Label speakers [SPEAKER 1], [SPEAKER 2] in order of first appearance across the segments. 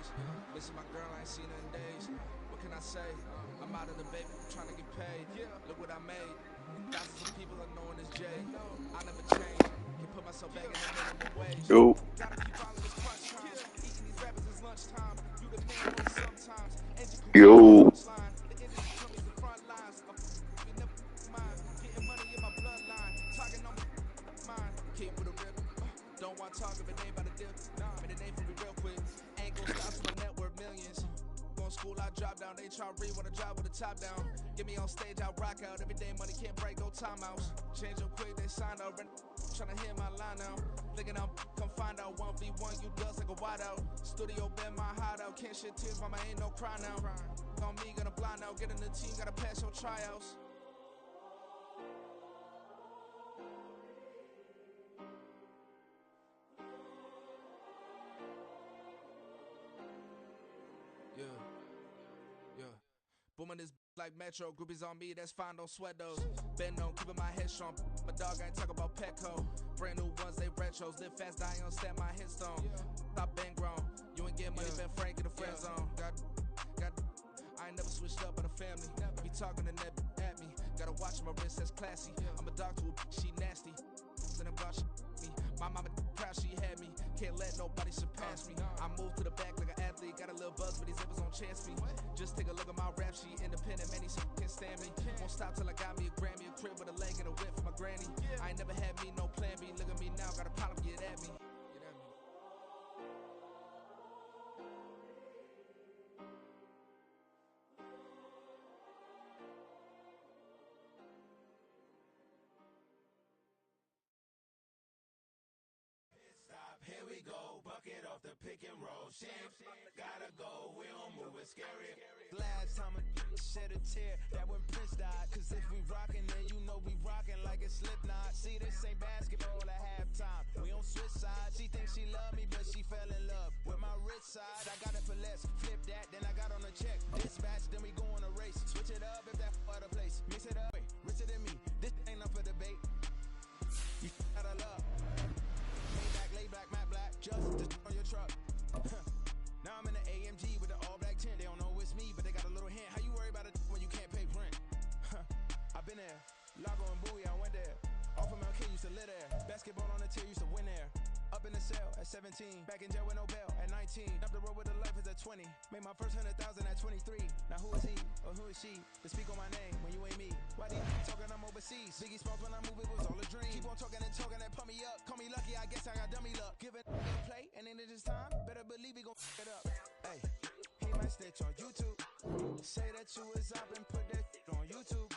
[SPEAKER 1] ways. Missing my girl, I ain't seen her in days. What can I say? I'm out of the baby, trying to get paid. Look what I made. Thousands of people are knowing this Jay. I never change. Can put myself back in the minimum wage.
[SPEAKER 2] Yo.
[SPEAKER 1] Gotta keep following this crunch time. Eating these rappers is lunchtime. You the man on sometimes.
[SPEAKER 2] Yo.
[SPEAKER 1] The industry told me the front lines. You never mind. Getting money in my bloodline. Talking on my mind. Keep with a rip. Don't want to talk if it ain't about to dip. Made a name for me real quick. Ain't gon' stop till my net worth millions. Going school, I drop down. They try to read when I drive with the top down. Get me on stage, I rock out. Every day money can't break, go timeouts. Change them quick, they signed out. Tryna hear my line now. Thinking I'm come find out 1v1, you dust like a wide out. Studio been my hideout. Can't shed tears, mama ain't no cry now. On me, gonna blind out. Get in the team, gotta pass your tryouts. Yeah. Booming this like Metro, groupies on me, that's fine, don't sweat those. Been on, keeping my head strong. My dog ain't talk about Petco. Brand new ones, they retros. Live fast, I ain't on set my headstone. Stop been grown. You ain't getting money, been Frank in the friend zone. Got, I ain't never switched up on the family. Be talking to net at me. Gotta watch my wrist, that's classy. I'm a dog to a she nasty. Then I'm gone, me. My mama proud she had me. Can't let nobody surpass me. I move to the back like an athlete. Got a little buzz, but these zippers don't chance me. Just take a look at my rap sheet. Independent, man, these can't stand me. Won't stop till I got me a Grammy, a crib with a leg and a whip for my granny. I ain't never had me no plan B. Look at me now, got a problem, get at me.
[SPEAKER 3] Here we go, bucket off the pick and roll. Shit, gotta go, we don't move it scary.
[SPEAKER 4] Last time a shed a tear, that when Prince died. Cause if we rockin', then you know we rockin' like it's Slipknot. See, this ain't basketball at halftime. We on switch sides. She thinks she love me, but she fell in love with my rich side. I got it for less, flip that, then I got on a check. Dispatch, then we go on a race. Switch it up if that other place. Mix it up, richer than me. This ain't up for debate. You gotta love. Lay back, matte black, just on your truck. Now I'm in the AMG with the all black tint. They don't know it's me, but they got a little hint. How you worry about it when you can't pay rent? I've been there. Lago and Bowie, I went there. Off of Mount King, used to live there. Basketball on the tier, used to win there. Up in the cell at 17. Back in jail with no bail at 19. Up the road with the life is at 20. Made my first 100,000 at 23. Now who is he or who is she to speak on my name when you ain't me? Why do you talking I'm overseas? Biggie Smalls when I move it was all a dream. Keep on talking and pump me up. Call me lucky, I guess I got dummy luck. Give it a play and then it's time. Better believe he gon' f it up. Hey, he might snitch on YouTube. Say that you was up and put that shit on YouTube.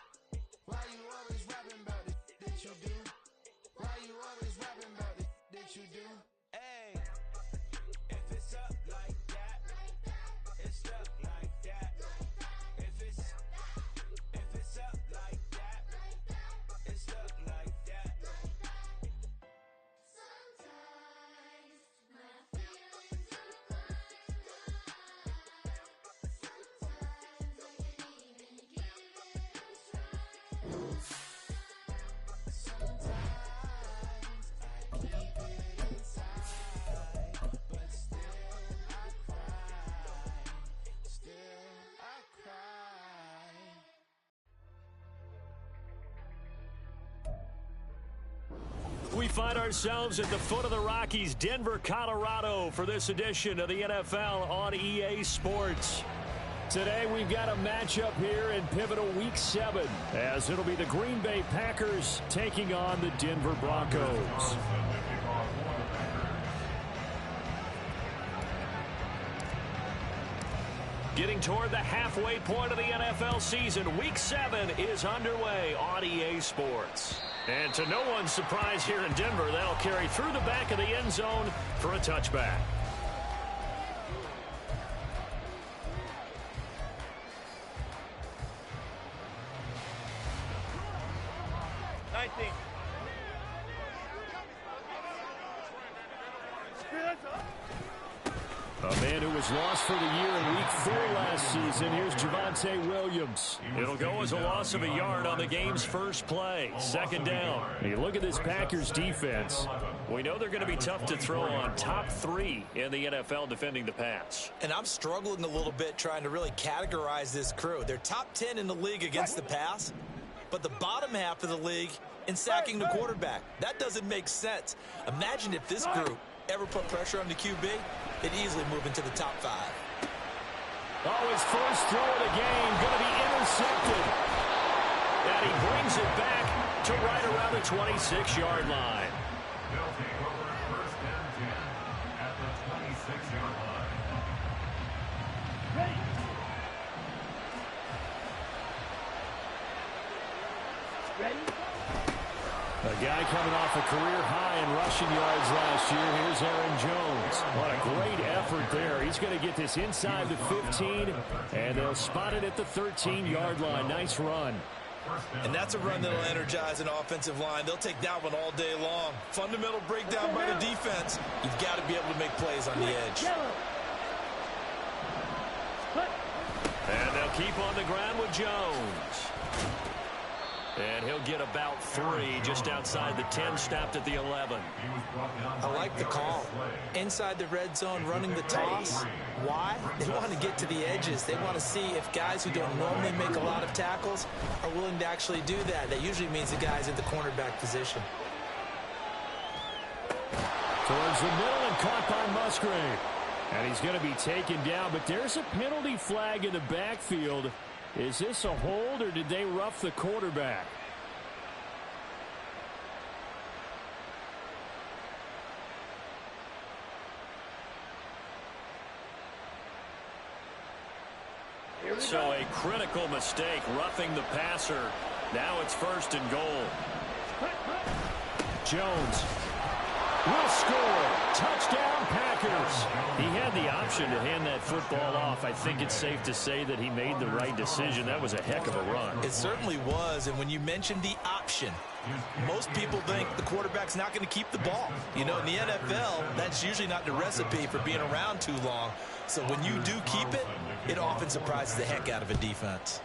[SPEAKER 4] Why you always rapping about the shit that you do? Why you always rapping about the shit that you do? Hey,
[SPEAKER 3] If it's up like that, it's stuck like that. If it's up like that, it's stuck like that.
[SPEAKER 5] Sometimes my feelings are blind. Sometimes I can't even give it a try. Sometimes I keep it inside,
[SPEAKER 4] but still I cry. Still I cry.
[SPEAKER 6] We find ourselves at the foot of the Rockies, Denver, Colorado, for this edition of the NFL on EA Sports. Today, we've got a matchup here in pivotal Week 7, as it'll be the Green Bay Packers taking on the Denver Broncos. Getting toward the halfway point of the NFL season, Week 7 is underway on EA Sports. And to no one's surprise here in Denver, that'll carry through the back of the end zone for a touchback. A man who was lost for the year in Week 4 last season. Here's Javonte Williams. It'll go as a loss of a yard on the game's first play. Second down. You look at this Packers defense. We know they're going to be tough to throw on. Top 3 in the NFL defending the pass.
[SPEAKER 2] And I'm struggling a little bit trying to really categorize this crew. They're top 10 in the league against the pass, but the bottom half of the league in sacking the quarterback. That doesn't make sense. Imagine if this group ever put pressure on the QB, they'd easily move into the top 5.
[SPEAKER 6] Oh, his first throw of the game going to be intercepted. And he brings it back to right around the 26-yard line.
[SPEAKER 7] They'll take over first and 10 at the 26-yard line.
[SPEAKER 8] Ready. Ready.
[SPEAKER 6] A guy coming off a career high in rushing yards last year. Here's Aaron Jones. What a great effort there. He's going to get this inside the 15, and they'll spot it at the 13-yard line. Nice run.
[SPEAKER 2] And that's a run that'll energize an offensive line. They'll take that one all day long. Fundamental breakdown by the defense. You've got to be able to make plays on the edge.
[SPEAKER 6] And they'll keep on the ground with Jones. And he'll get about 3 just outside the 10, stopped at the 11.
[SPEAKER 2] I like the call. Inside the red zone, running the toss. Why? They want to get to the edges. They want to see if guys who don't normally make a lot of tackles are willing to actually do that. That usually means the guy's in the cornerback position.
[SPEAKER 6] Towards the middle and caught by Musgrave. And he's going to be taken down, but there's a penalty flag in the backfield. Is this a hold, or did they rough the quarterback? So a critical mistake, roughing the passer. Now it's first and goal. Jones will score. Touchdown, Packers. He had the option to hand that football off. I think it's safe to say that he made the right decision. That was a heck of a run.
[SPEAKER 2] It certainly was, and when you mentioned the option, most people think the quarterback's not going to keep the ball. You know, in the NFL, that's usually not the recipe for being around too long. So when you do keep it, it often surprises the heck out of a defense.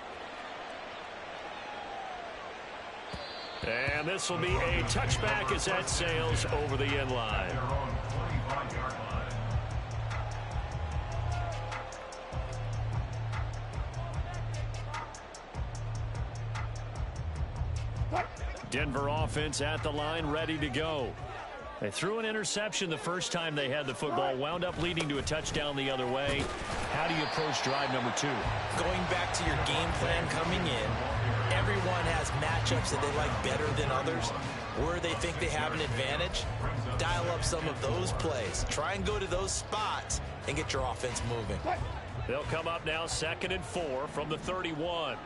[SPEAKER 6] And this will be a touchback as that sails over the end line. Denver offense at the line, ready to go. They threw an interception the first time they had the football, wound up leading to a touchdown the other way. How do you approach drive number 2?
[SPEAKER 2] Going back to your game plan coming in, everyone has matchups that they like better than others, where they think they have an advantage. Dial up some of those plays. Try and go to those spots and get your offense moving.
[SPEAKER 6] They'll come up now 2nd and 4 from the 31.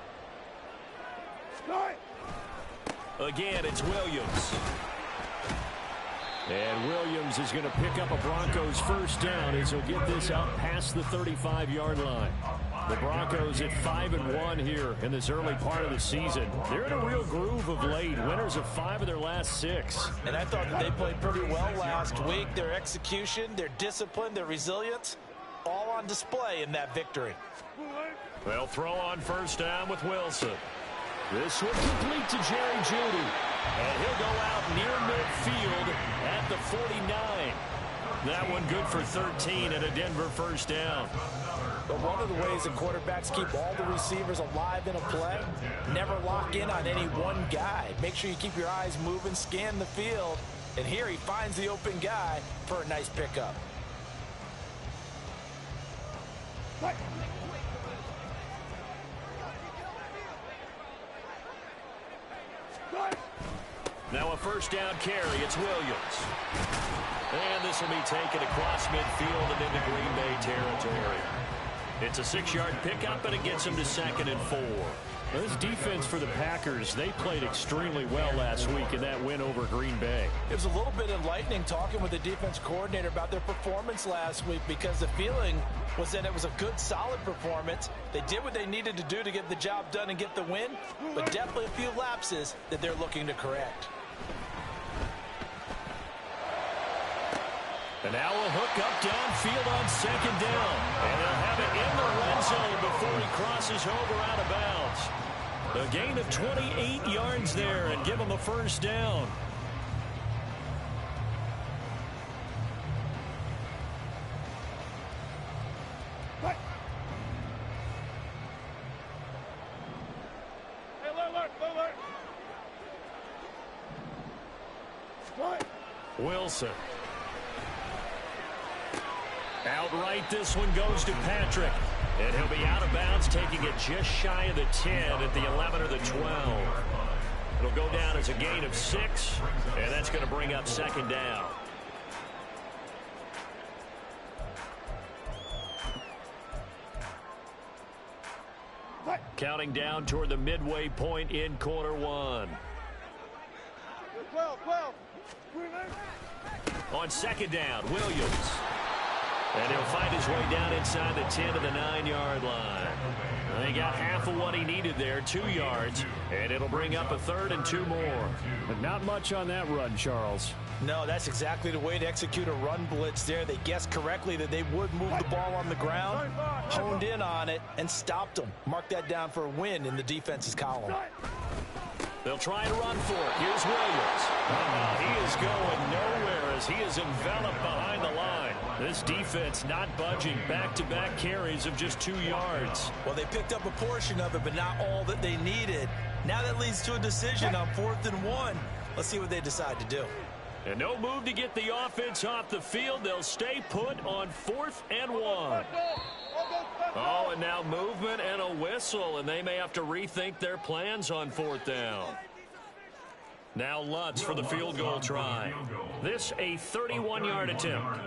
[SPEAKER 6] Again, it's Williams. And Williams is going to pick up a Broncos first down as he'll get this out past the 35-yard line. The Broncos at 5-1 here in this early part of the season. They're in a real groove of late. Winners of 5 of their last 6.
[SPEAKER 2] And I thought that they played pretty well last week. Their execution, their discipline, their resilience, all on display in that victory.
[SPEAKER 6] They'll throw on first down with Wilson. This will complete to Jerry Jeudy. And he'll go out near midfield at the 49. That one good for 13 and a Denver first down.
[SPEAKER 2] But one of the ways that quarterbacks keep all the receivers alive in a play, never lock in on any one guy. Make sure you keep your eyes moving, scan the field. And here he finds the open guy for a nice pickup.
[SPEAKER 6] Now a first down carry. It's Williams. And this will be taken across midfield and into Green Bay territory. It's a 6-yard pickup, and it gets him to 2nd and 4. Well, this defense for the Packers, they played extremely well last week in that win over Green Bay.
[SPEAKER 2] It was a little bit enlightening talking with the defense coordinator about their performance last week, because the feeling was that it was a good, solid performance. They did what they needed to do to get the job done and get the win, but definitely a few lapses that they're looking to correct.
[SPEAKER 6] And now a hook up downfield on second down. And they'll have it in the red zone before he crosses over out of bounds. A gain of 28 yards there and give him a first down. Wilson. Outright, this one goes to Patrick. And he'll be out of bounds, taking it just shy of the 10 at the 11 or the 12. It'll go down as a gain of 6, and that's going to bring up second down. Counting down toward the midway point in quarter one.
[SPEAKER 8] 12.
[SPEAKER 6] On second down, Williams. And he'll find his way down inside the 10 to the 9-yard line. He got half of what he needed there, 2 yards, and it'll bring up a 3rd and 2 more.
[SPEAKER 9] But not much on that run, Charles.
[SPEAKER 2] No, that's exactly the way to execute a run blitz there. They guessed correctly that they would move the ball on the ground, honed in on it, and stopped them. Mark that down for a win in the defense's column.
[SPEAKER 6] They'll try to run for it. Here's Williams. He is going nowhere as he is enveloped behind the line. This defense not budging. Back-to-back carries of just 2 yards.
[SPEAKER 2] Well, they picked up a portion of it, but not all that they needed. Now that leads to a decision on 4th and 1. Let's see what they decide to do.
[SPEAKER 6] And no move to get the offense off the field. They'll stay put on 4th and 1. Oh, and now movement and a whistle, and they may have to rethink their plans on 4th down. Now Lutz for the field goal try. This a 31-yard attempt.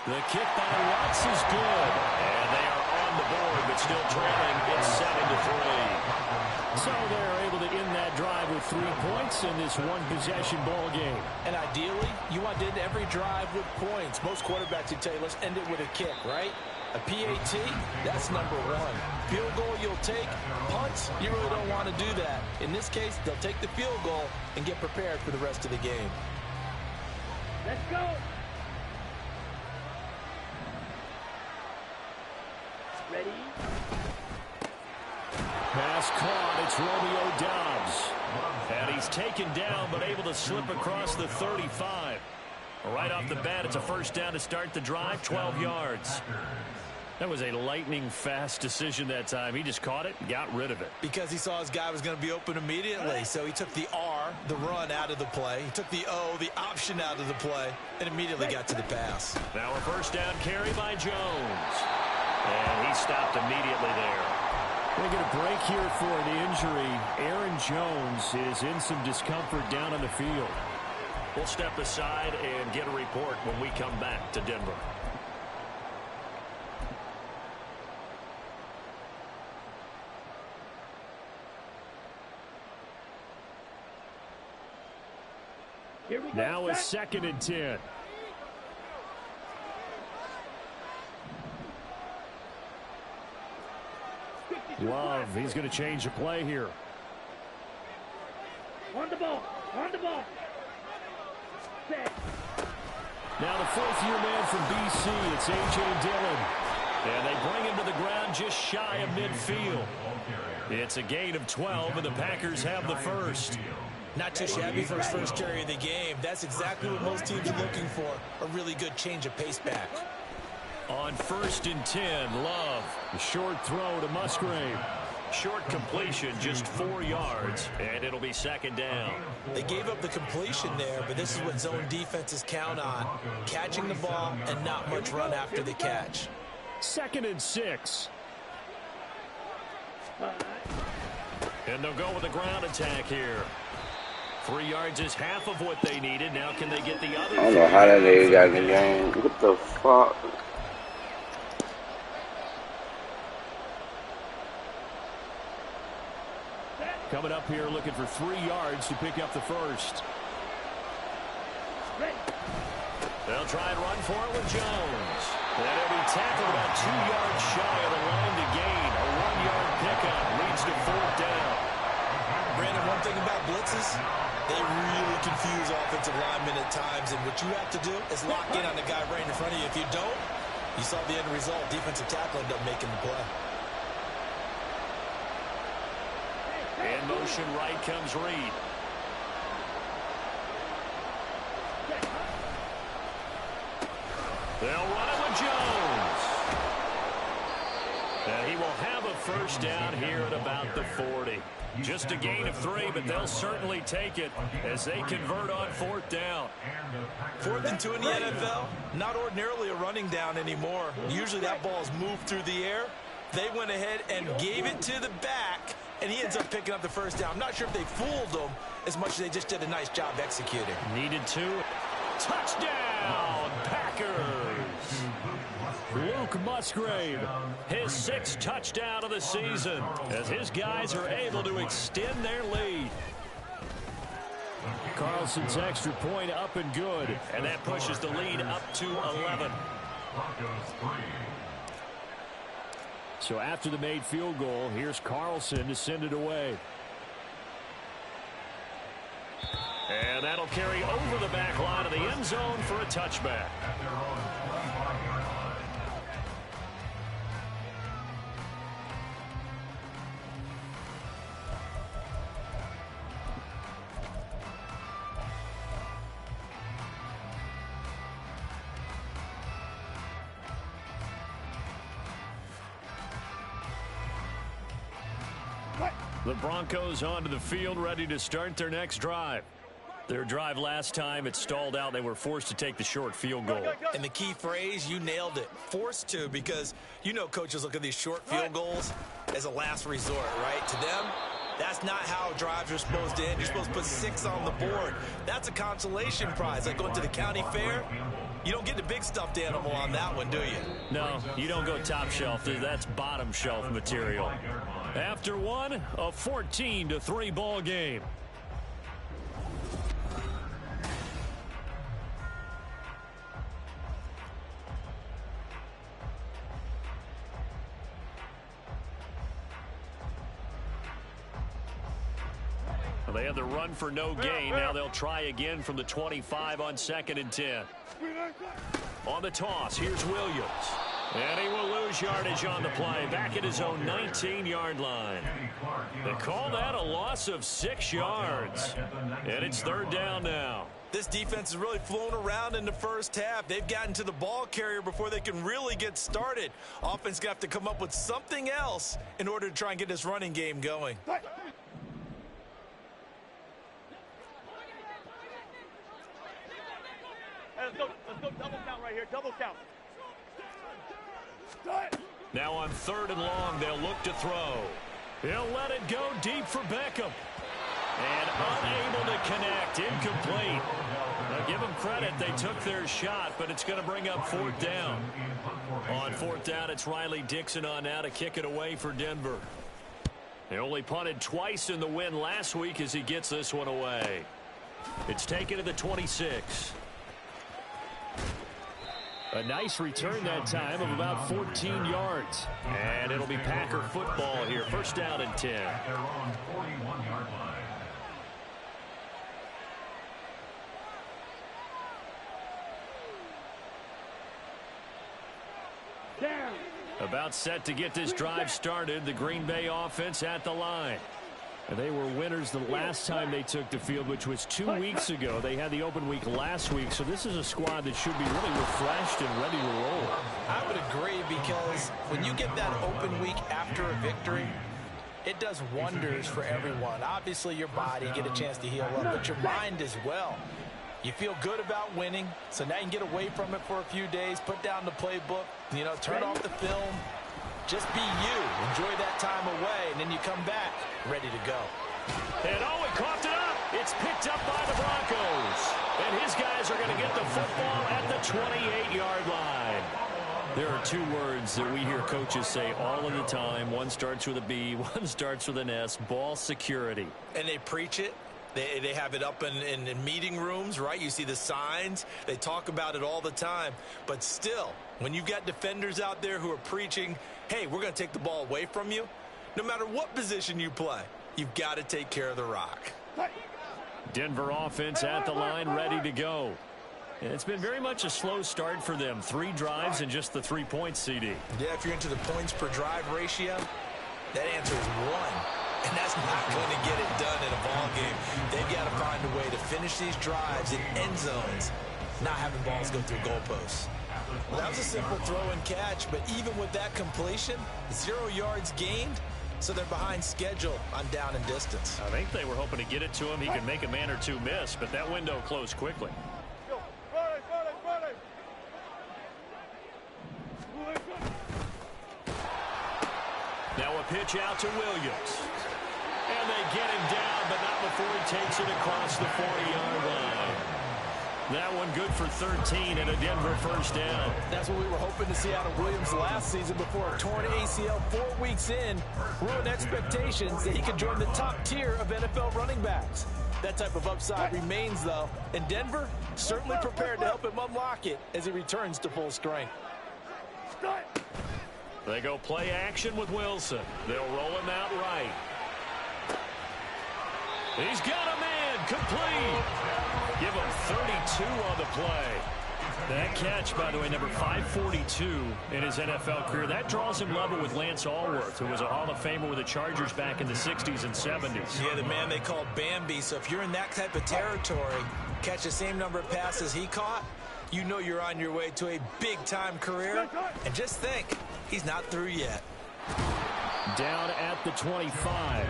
[SPEAKER 6] The kick by Lutz is good. And they are on the board, but still trailing. It's 7-3.
[SPEAKER 9] So they're able to end that drive with 3 points in this one-possession ball game.
[SPEAKER 2] And ideally, you want to end every drive with points. Most quarterbacks would tell you, let's end it with a kick, right? A PAT, that's number 1. Field goal you'll take. Punts, you really don't want to do that. In this case, they'll take the field goal and get prepared for the rest of the game.
[SPEAKER 8] Let's go. Ready?
[SPEAKER 6] Pass caught. It's Romeo Doubs. And he's taken down, but able to slip across the 35. Right off the bat, it's a first down to start the drive, 12 yards. That was a lightning-fast decision that time. He just caught it and got rid of it.
[SPEAKER 2] Because he saw his guy was going to be open immediately. So he took the R, the run, out of the play. He took the O, the option, out of the play, and immediately got to the pass.
[SPEAKER 6] Now a first down carry by Jones. And he stopped immediately there.
[SPEAKER 9] They get a break here for an injury. Aaron Jones is in some discomfort down on the field.
[SPEAKER 6] We'll step aside and get a report when we come back to Denver.
[SPEAKER 9] Now a 2nd and 10. Love, he's going to change the play here.
[SPEAKER 8] On the ball. Set.
[SPEAKER 6] Now the 4th-year man from BC, it's A.J. Dillon. And they bring him to the ground just shy of midfield. It's a gain of 12, and the Packers have the first.
[SPEAKER 2] Not too shabby for his first carry of the game. That's exactly what most teams are looking for, a really good change of pace back.
[SPEAKER 6] On 1st and 10, Love.
[SPEAKER 9] A short throw to Musgrave.
[SPEAKER 6] Short completion, just 4 yards, and it'll be 2nd down.
[SPEAKER 2] They gave up the completion there, but this is what zone defenses count on. Catching the ball and not much run after the catch.
[SPEAKER 9] 2nd and 6.
[SPEAKER 6] And they'll go with a ground attack here. 3 yards is half of what they needed. Now can they get the other?
[SPEAKER 10] I don't know how that nigga got in the game. What the fuck?
[SPEAKER 9] Coming up here looking for 3 yards to pick up the first.
[SPEAKER 6] They'll try and run for it with Jones. And he'll be tackled about 2 yards shy of the line to gain. A 1-yard pickup leads to 4th down.
[SPEAKER 2] Brandon, one thing about blitzes, They really confuse offensive linemen at times, and what you have to do is lock in on the guy right in front of you. If you don't, you saw the end result. Defensive tackle ended up making the play.
[SPEAKER 6] In motion right comes Reed. They'll run it with Jones. And he will have a first down here at about the 40. Just a gain of 3, but they'll certainly take it as they convert on 4th down.
[SPEAKER 2] 4th and 2 in the NFL, not ordinarily a running down anymore. Usually that ball is moved through the air. They went ahead and gave it to the back, and he ends up picking up the first down. I'm not sure if they fooled him as much as they just did a nice job executing.
[SPEAKER 6] Needed to. Touchdown, Packers! Luke Musgrave, his 6th touchdown of the season, as his guys are able to extend their lead. Carlson's extra point up and good, and that pushes the lead up to 11. So after the made field goal, here's Carlson to send it away. And that'll carry over the back line of the end zone for a touchback. The Broncos onto the field, ready to start their next drive. Their drive last time, it stalled out. They were forced to take the short field goal.
[SPEAKER 2] And the key phrase, you nailed it, forced to, because you know coaches look at these short field goals as a last resort, right? To them, that's not how drives are supposed to end. You're supposed to put 6 on the board. That's a consolation prize, like going to the county fair. You don't get the big stuffed animal on that one, do you?
[SPEAKER 6] No, you don't go top shelf. That's bottom shelf material. After one, a 14-3 ball game. They had the run for no gain. Now they'll try again from the 25 on 2nd and 10. On the toss, here's Williams. And he will lose yardage on the play, back at his own 19-yard line. They call that a loss of 6 yards. And it's 3rd down now.
[SPEAKER 2] This defense has really flown around in the first half. They've gotten to the ball carrier before they can really get started. Offense going to have to come up with something else in order to try and get this running game going.
[SPEAKER 8] Let's go double count right here, double count.
[SPEAKER 6] Now on 3rd and long, they'll look to throw. He'll let it go deep for Beckham. And unable to connect, incomplete. Now give them credit, they took their shot, but it's going to bring up 4th down. On 4th down, it's Riley Dixon on now to kick it away for Denver. They only punted twice in the win last week as he gets this one away. It's taken to the 26. A nice return that time of about 14 yards. And it'll be Packer football here. 1st down and 10. About set to get this drive started. The Green Bay offense at the line. And they were winners the last time they took the field, which was 2 weeks ago. They had the open week last week, so this is a squad that should be really refreshed and ready to roll.
[SPEAKER 2] I would agree, because when you get that open week after a victory, it does wonders for everyone. Obviously, your body, get a chance to heal up, but your mind as well. You feel good about winning, so now you can get away from it for a few days, put down the playbook, turn off the film. Just be you. Enjoy that time away, and then you come back ready to go.
[SPEAKER 6] And he coughed it up. It's picked up by the Broncos. And his guys are going to get the football at the 28-yard line. There are 2 words that we hear coaches say all of the time. One starts with a B, one starts with an S, ball security.
[SPEAKER 2] And they preach it. They have it up in meeting rooms, right? You see the signs. They talk about it all the time. But still, when you've got defenders out there who are preaching, hey, we're going to take the ball away from you, no matter what position you play, you've got to take care of the rock.
[SPEAKER 6] Denver offense at the line, ready to go. And it's been very much a slow start for them. 3 drives and just the 3 points, CD.
[SPEAKER 2] Yeah, if you're into the points per drive ratio, that answer is 1. And that's not going to get it done in a ball game. They've got to find a way to finish these drives in end zones, not having balls go through goalposts. Well, that was a simple throw and catch, but even with that completion, 0 yards gained, so they're behind schedule on down and distance.
[SPEAKER 6] I think they were hoping to get it to him. He could make a man or 2 miss, but that window closed quickly. Now a pitch out to Williams. And they get him down, but not before he takes it across the 40-yard line. That one good for 13 and a Denver first down.
[SPEAKER 2] That's what we were hoping to see out of Williams last season before a torn ACL 4 weeks in ruined expectations that he could join the top tier of NFL running backs. That type of upside remains, though, and Denver certainly prepared to help him unlock it as he returns to full strength.
[SPEAKER 6] They go play action with Wilson. They'll roll him out right. He's got a man, complete. Give him 32 on the play. That catch, by the way, number 542 in his NFL career. That draws him level with Lance Allworth, who was a Hall of Famer with the Chargers back in the 60s and 70s.
[SPEAKER 2] Yeah, the man they called Bambi. So if you're in that type of territory, catch the same number of passes he caught, you know you're on your way to a big-time career. And just think, he's not through yet.
[SPEAKER 6] Down at the 25.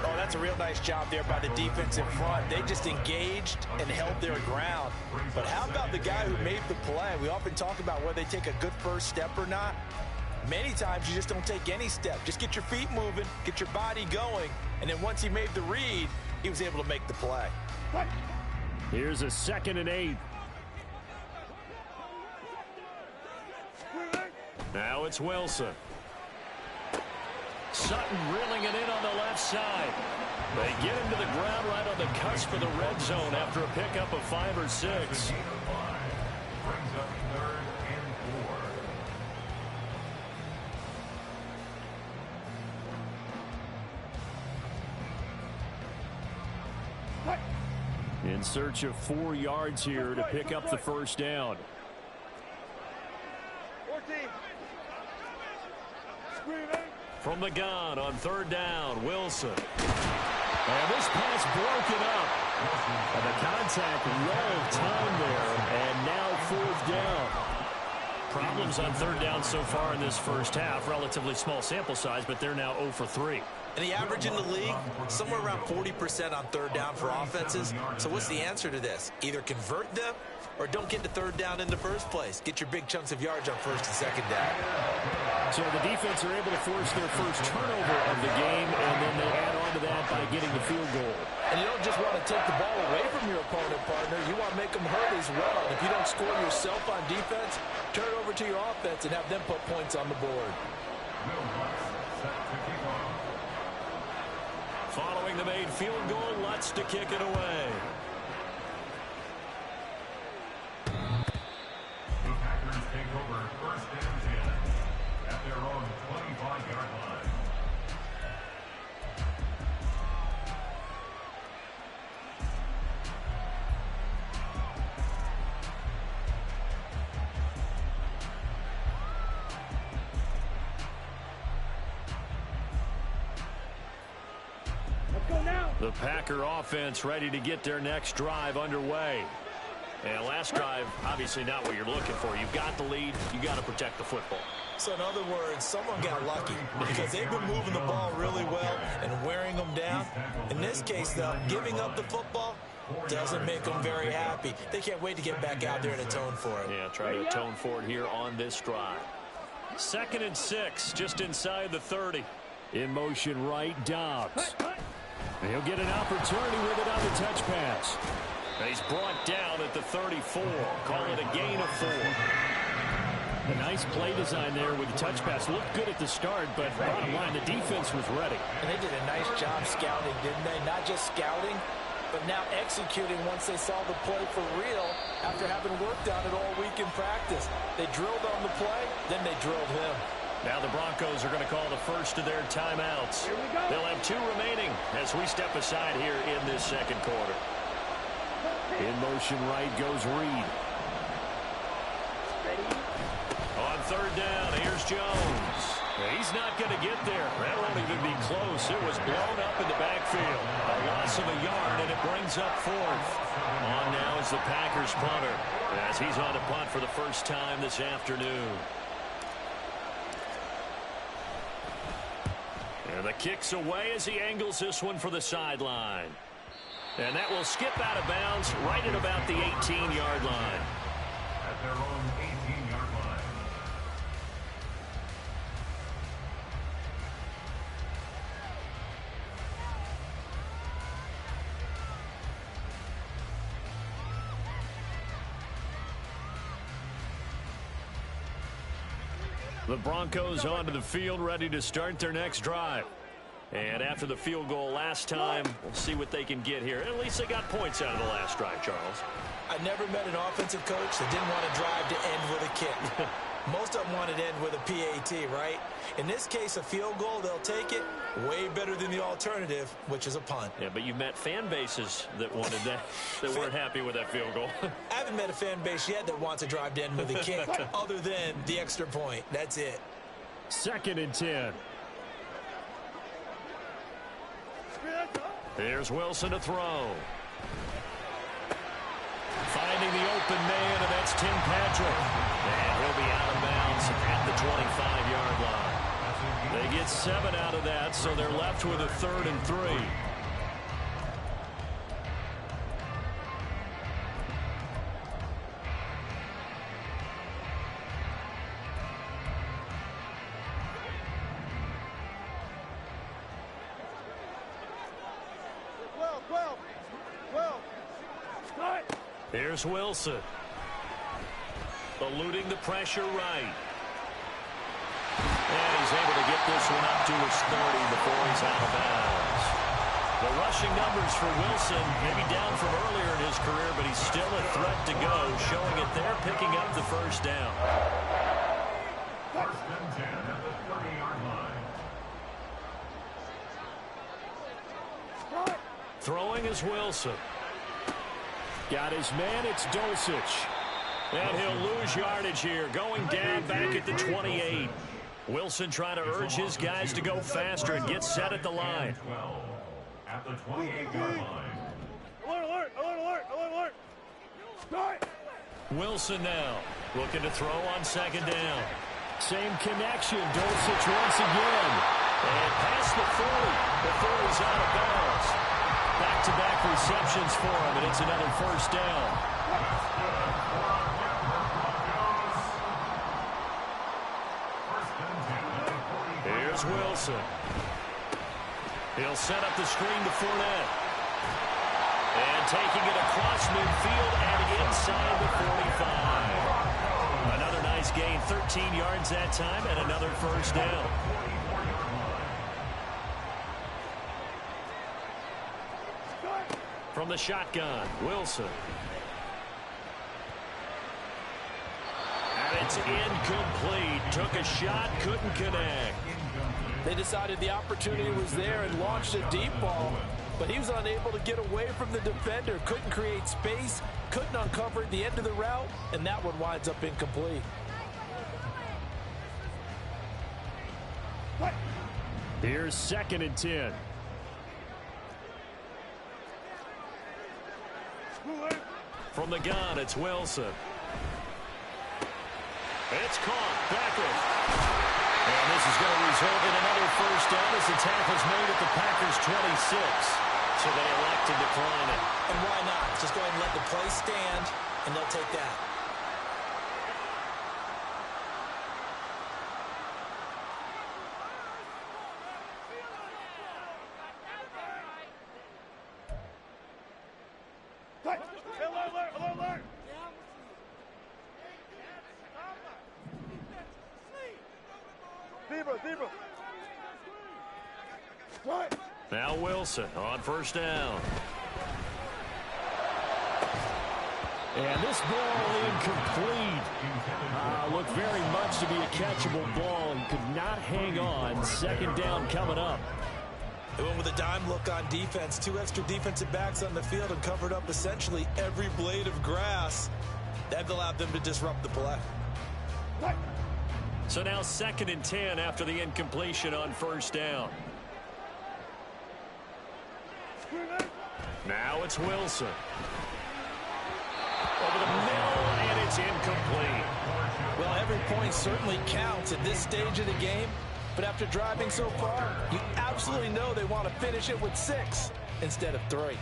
[SPEAKER 2] Oh, that's a real nice job there by the defensive front. They just engaged and held their ground. But how about the guy who made the play? We often talk about whether they take a good first step or not. Many times you just don't take any step. Just get your feet moving, get your body going, and then once he made the read, he was able to make the play.
[SPEAKER 6] Here's a 2nd and 8. Now it's Wilson. Sutton reeling it in on the left side. They get him to the ground right on the cusp of the red zone after a pickup of 5 or 6.
[SPEAKER 7] Brings up 3rd and 4.
[SPEAKER 6] In search of 4 yards here to pick up the first down.
[SPEAKER 8] 14.
[SPEAKER 6] From the gun on 3rd down, Wilson. And this pass broken up. And the contact well timed there. And now 4th down. Problems on 3rd down so far in this first half. Relatively small sample size, but they're now 0 for 3.
[SPEAKER 2] And the average in the league, somewhere around 40% on 3rd down for offenses. So what's the answer to this? Either convert them or don't get to 3rd down in the first place. Get your big chunks of yards on 1st and 2nd down.
[SPEAKER 6] So the defense are able to force their first turnover of the game, and then they add on to that by getting the field goal.
[SPEAKER 2] And you don't just want to take the ball away from your opponent, partner. You want to make them hurt as well. And if you don't score yourself on defense, turn it over to your offense and have them put points on the board.
[SPEAKER 6] Following the made field goal, Lutz to kick it away.
[SPEAKER 7] The Packers take over 1st and 10 at their own 25-yard line.
[SPEAKER 6] The Packer offense ready to get their next drive underway. And last drive, obviously not what you're looking for. You've got the lead. You got to protect the football.
[SPEAKER 2] So in other words, someone got lucky because they've been moving the ball really well and wearing them down. In this case, though, giving up the football doesn't make them very happy. They can't wait to get back out there and atone for it.
[SPEAKER 6] Yeah, try to atone for it here on this drive. 2nd and 6, just inside the 30. In motion right, Dobbs. He'll get an opportunity with it on the touch pass. He's brought down at the 34. Call it a gain of 4. A nice play design there with the touch pass. Looked good at the start, but bottom line, the defense was ready.
[SPEAKER 2] And they did a nice job scouting, didn't they? Not just scouting, but now executing once they saw the play for real after having worked on it all week in practice. They drilled on the play, then they drilled him.
[SPEAKER 6] Now the Broncos are going to call the first of their timeouts. They'll have 2 remaining as we step aside here in this second quarter.
[SPEAKER 9] In motion right goes Reed.
[SPEAKER 6] On third down, here's Jones. He's not going to get there. That won't even be close. It was blown up in the backfield. A loss of a yard, and it brings up 4th. On now is the Packers punter as he's on to punt for the first time this afternoon. And the kick's away as he angles this one for the sideline. And that will skip out of bounds right at about the 18-yard line.
[SPEAKER 7] At their own 18-yard line.
[SPEAKER 6] The Broncos onto the field, ready to start their next drive. And after the field goal last time, we'll see what they can get here. At least they got points out of the last drive, Charles.
[SPEAKER 2] I never met an offensive coach that didn't want to drive to end with a kick. Most of them wanted to end with a PAT, right? In this case, a field goal, they'll take it. Way better than the alternative, which is a punt.
[SPEAKER 6] Yeah, but you met fan bases that wanted that, that weren't happy with that field goal.
[SPEAKER 2] I haven't met a fan base yet that wants to drive to end with a kick, other than the extra point. That's it.
[SPEAKER 9] 2nd and 10.
[SPEAKER 6] Here's Wilson to throw. Finding the open man, and that's Tim Patrick. And he'll be out of bounds at the 25-yard line. They get 7 out of that, so they're left with a 3rd and 3. Here's Wilson. Eluding the pressure right. And he's able to get this one up to his 30 before he's out of bounds. The rushing numbers for Wilson maybe down from earlier in his career, but he's still a threat to go, showing it there, picking up the first down.
[SPEAKER 7] 1st and 10 at the 30-yard line.
[SPEAKER 6] Throwing is Wilson.
[SPEAKER 9] Got his man, it's Dulcich.
[SPEAKER 6] And he'll lose yardage here, going down back at the 28. Wilson trying to urge his guys to go faster and get set at the line.
[SPEAKER 7] 12 at the 28-yard line.
[SPEAKER 8] Alert, alert, alert, alert, alert.
[SPEAKER 6] Wilson now looking to throw on 2nd down.
[SPEAKER 9] Same connection, Dulcich once again.
[SPEAKER 6] And past the 40 before he's out of bounds. Back-to-back receptions for him, and it's another first down. Here's Wilson. He'll set up the screen to Fournette. And taking it across midfield and inside the 45. Another nice gain, 13 yards that time, and another first down. From the shotgun, Wilson. And it's incomplete. Took a shot, couldn't connect.
[SPEAKER 11] They decided the opportunity was there and launched a deep ball, but he was unable to get away from the defender. Couldn't create space, couldn't uncover the end of the route, and that one winds up incomplete.
[SPEAKER 9] Here's 2nd and 10.
[SPEAKER 6] From the gun, it's Wilson. It's caught. Beckham. And this is going to result in another first down as the tackle's made at the Packers' 26. So they elect to decline it.
[SPEAKER 2] And why not? Just go ahead and let the play stand, and they'll take that.
[SPEAKER 6] Now Wilson on first down.
[SPEAKER 9] And this ball incomplete. Looked very much much to be a catchable ball and could not hang on. Second down coming up.
[SPEAKER 2] They went with a dime look on defense. 2 extra defensive backs on the field and covered up essentially every blade of grass. That allowed them to disrupt the play.
[SPEAKER 6] So now 2nd and 10 after the incompletion on first down. Now it's Wilson. Over the middle, and it's incomplete.
[SPEAKER 11] Well, every point certainly counts at this stage of the game. But after driving so far, you absolutely know they want to finish it with 6 instead of 3.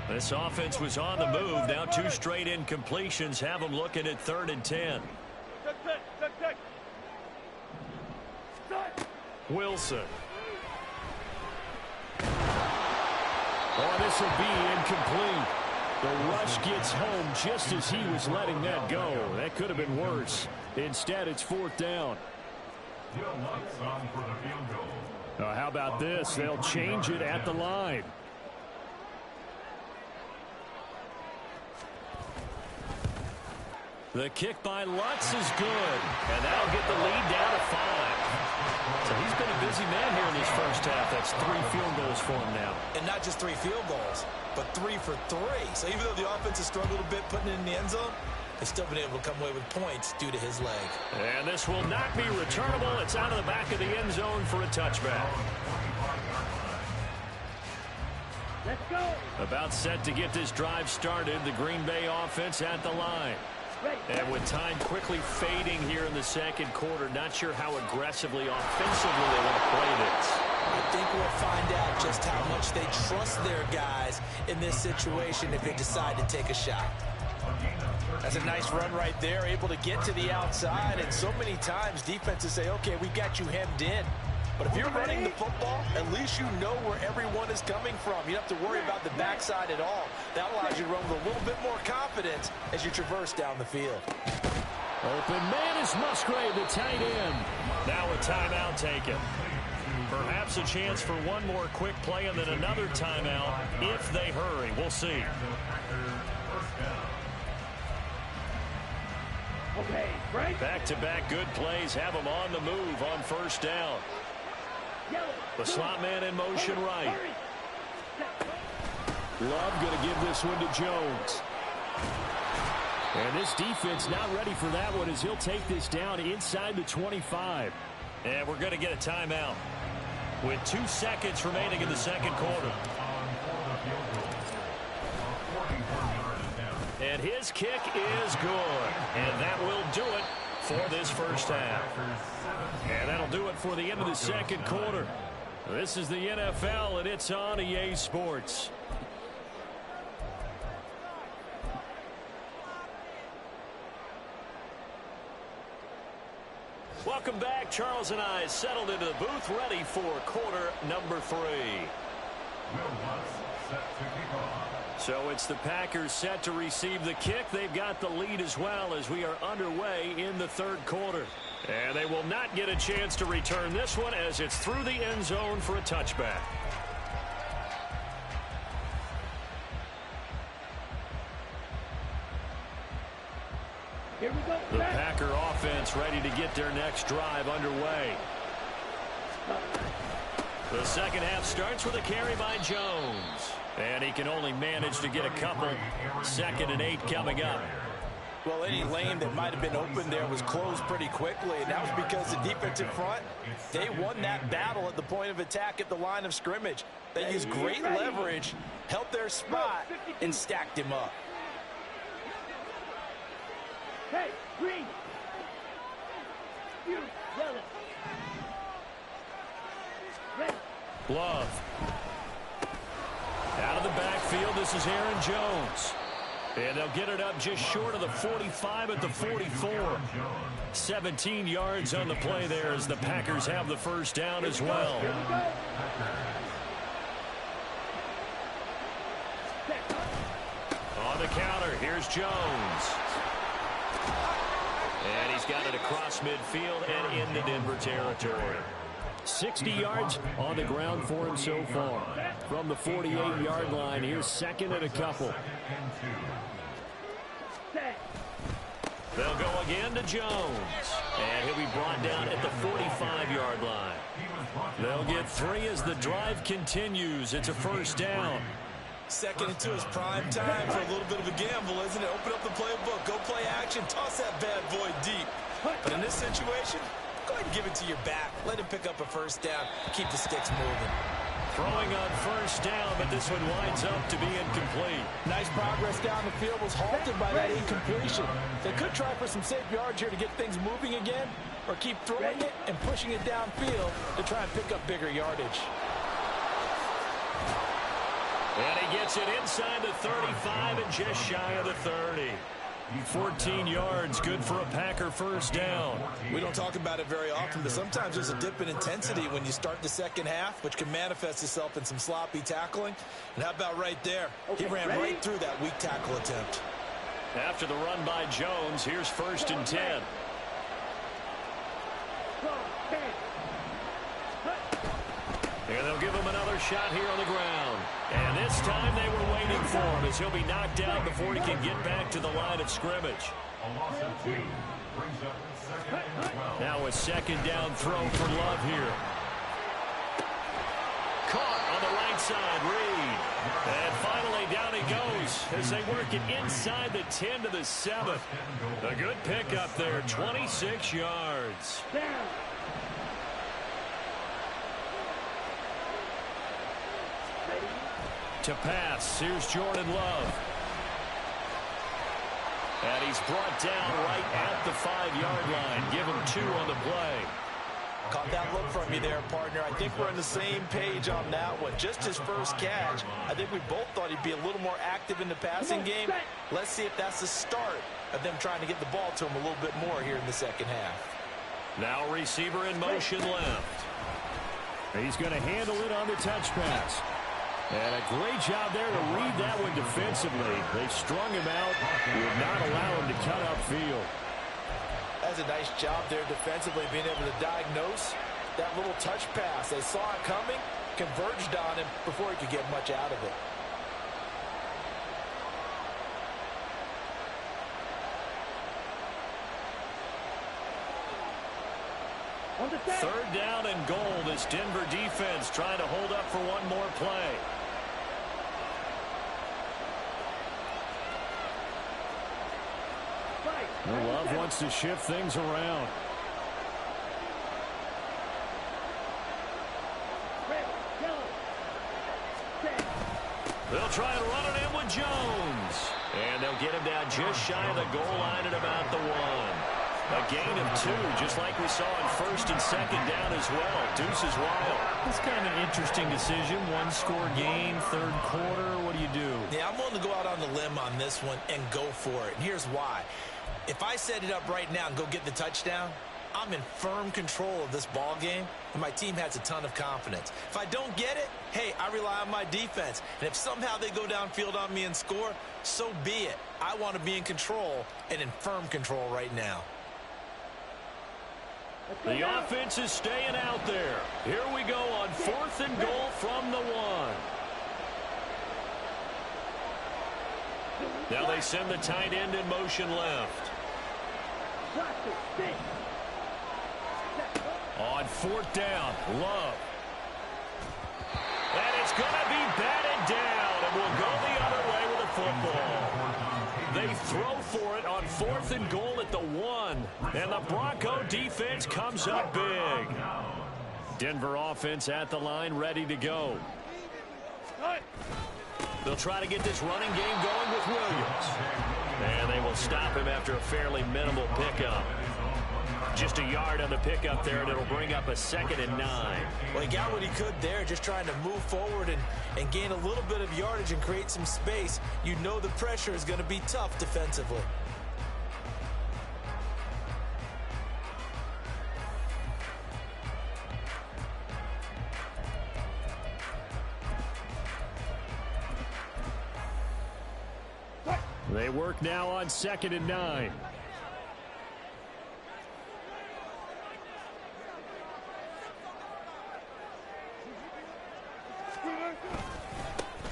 [SPEAKER 6] This offense was on the move. Now 2 straight incompletions have them looking at 3rd and 10. Wilson.
[SPEAKER 9] Oh, this will be incomplete. The rush gets home just as he was letting that go. That could have been worse. Instead, it's 4th down. How about this? They'll change it at the line.
[SPEAKER 6] The kick by Lutz is good, and that'll get the lead down to 5. So he's been a busy man here in this first half. That's 3 field goals for him now.
[SPEAKER 2] And not just 3 field goals, but 3 for 3. So even though the offense has struggled a bit putting it in the end zone, they've still been able to come away with points due to his leg.
[SPEAKER 6] And this will not be returnable. It's out of the back of the end zone for a touchback.
[SPEAKER 8] Let's go.
[SPEAKER 6] About set to get this drive started. The Green Bay offense at the line. And with time quickly fading here in the second quarter, not sure how aggressively, offensively they want to play this.
[SPEAKER 2] I think we'll find out just how much they trust their guys in this situation if they decide to take a shot.
[SPEAKER 11] That's a nice run right there, able to get to the outside. And so many times defenses say, okay, we got you hemmed in. But if you're running the football, at least you know where everyone is coming from. You don't have to worry about the backside at all. That allows you to run with a little bit more confidence as you traverse down the field.
[SPEAKER 9] Open man is Musgrave, the tight end.
[SPEAKER 6] Now a timeout taken. Perhaps a chance for one more quick play and then another timeout if they hurry. We'll see.
[SPEAKER 8] Okay, break.
[SPEAKER 6] Back-to-back good plays have them on the move on first down. The slot man in motion right.
[SPEAKER 9] Love going to give this one to Jones. And this defense not ready for that one as he'll take this down inside the 25.
[SPEAKER 6] And we're going to get a timeout with 2 seconds remaining in the second quarter. And his kick is good. And that will do it for this first half. And that'll do it for the end of the second quarter. This is the NFL, and it's on EA Sports. Welcome back. Charles and I settled into the booth, ready for quarter number 3. So it's the Packers set to receive the kick. They've got the lead as well as we are underway in the third quarter. And they will not get a chance to return this one as it's through the end zone for a touchback.
[SPEAKER 8] Here we go.
[SPEAKER 6] The Packer offense ready to get their next drive underway. The second half starts with a carry by Jones. And he can only manage to get a couple. 2nd and 8 coming up.
[SPEAKER 11] Well, any lane that might have been open there was closed pretty quickly, and that was because the defensive front, they won that battle at the point of attack at the line of scrimmage. They used great leverage, held their spot, and stacked him up.
[SPEAKER 8] Hey, green. You, yellow. Red.
[SPEAKER 6] Love. Out of the backfield, this is Aaron Jones. And they'll get it up just short of the 45 at the 44. 17 yards on the play there as the Packers have the first down as well. On the counter, here's Jones. And he's got it across midfield and into Denver territory.
[SPEAKER 9] 60 yards on the ground for him so far. From the 48-yard line, here's 2nd and a couple.
[SPEAKER 6] They'll go again to Jones. And he'll be brought down at the 45-yard line. They'll get 3 as the drive continues. It's a first down.
[SPEAKER 2] Second into his prime time for a little bit of a gamble, isn't it? Open up the playbook, go play action, toss that bad boy deep. But in this situation, go ahead and give it to your back. Let him pick up a first down. Keep the sticks moving.
[SPEAKER 6] Throwing on first down, but this one winds up to be incomplete.
[SPEAKER 11] Nice progress down the field, was halted by that incompletion. They could try for some safe yards here to get things moving again, or keep throwing it and pushing it downfield to try and pick up bigger yardage.
[SPEAKER 6] And he gets it inside the 35 and just shy of the 30. 14 yards, good for a Packer first down.
[SPEAKER 2] We don't talk about it very often, but sometimes there's a dip in intensity when you start the second half, which can manifest itself in some sloppy tackling. And how about right there? He ran right through that weak tackle attempt.
[SPEAKER 6] After the run by Jones, here's 1st and 10. And they'll give him another shot here on the ground. And this time they were waiting for him as he'll be knocked down before he can get back to the line of scrimmage. Now a second down throw for Love here. Caught on the right side, Reed. And finally down he goes as they work it inside the 10 to the 7. A good pickup there, 26 yards. To pass, here's Jordan Love. And he's brought down right at the 5-yard line. Give him 2 on the play.
[SPEAKER 2] Caught that look from you there, partner. I think we're on the same page on that one. Just his first catch. I think we both thought he'd be a little more active in the passing game. Let's see if that's the start of them trying to get the ball to him a little bit more here in the second half.
[SPEAKER 6] Now receiver in motion left. He's going to handle it on the touch pass. And a great job there to read that one defensively. They strung him out, would not allow him to cut upfield.
[SPEAKER 11] That's a nice job there defensively, being able to diagnose that little touch pass. They saw it coming, converged on him before he could get much out of it.
[SPEAKER 6] Third down and goal. This Denver defense trying to hold up for one more play. Love wants to shift things around. They'll try and run it in with Jones. And they'll get him down just shy of the goal line at about the 1. A gain of 2, just like we saw in 1st and 2nd down as well. Deuces wild. It's kind of an interesting decision. 1-score game, 3rd quarter. What do you do?
[SPEAKER 2] Yeah, I'm willing to go out on the limb on this one and go for it. And here's why. If I set it up right now and go get the touchdown, I'm in firm control of this ball game, and my team has a ton of confidence. If I don't get it, hey, I rely on my defense. And if somehow they go downfield on me and score, so be it. I want to be in control and in firm control right now.
[SPEAKER 6] The offense is staying out there. Here we go on 4th and goal from the 1. Now they send the tight end in motion left. On 4th down, Love. And it's going to be batted down, and we'll go the other way with the football. They throw for it on 4th and goal at the 1, and the Bronco defense comes up big. Denver offense at the line, ready to go. They'll try to get this running game going with Williams. And they will stop him after a fairly minimal pickup. Just a yard on the pickup there, and it'll bring up a 2nd and 9.
[SPEAKER 2] Well, he got what he could there, just trying to move forward and gain a little bit of yardage and create some space. You know the pressure is going to be tough defensively.
[SPEAKER 6] They work now on 2nd and 9.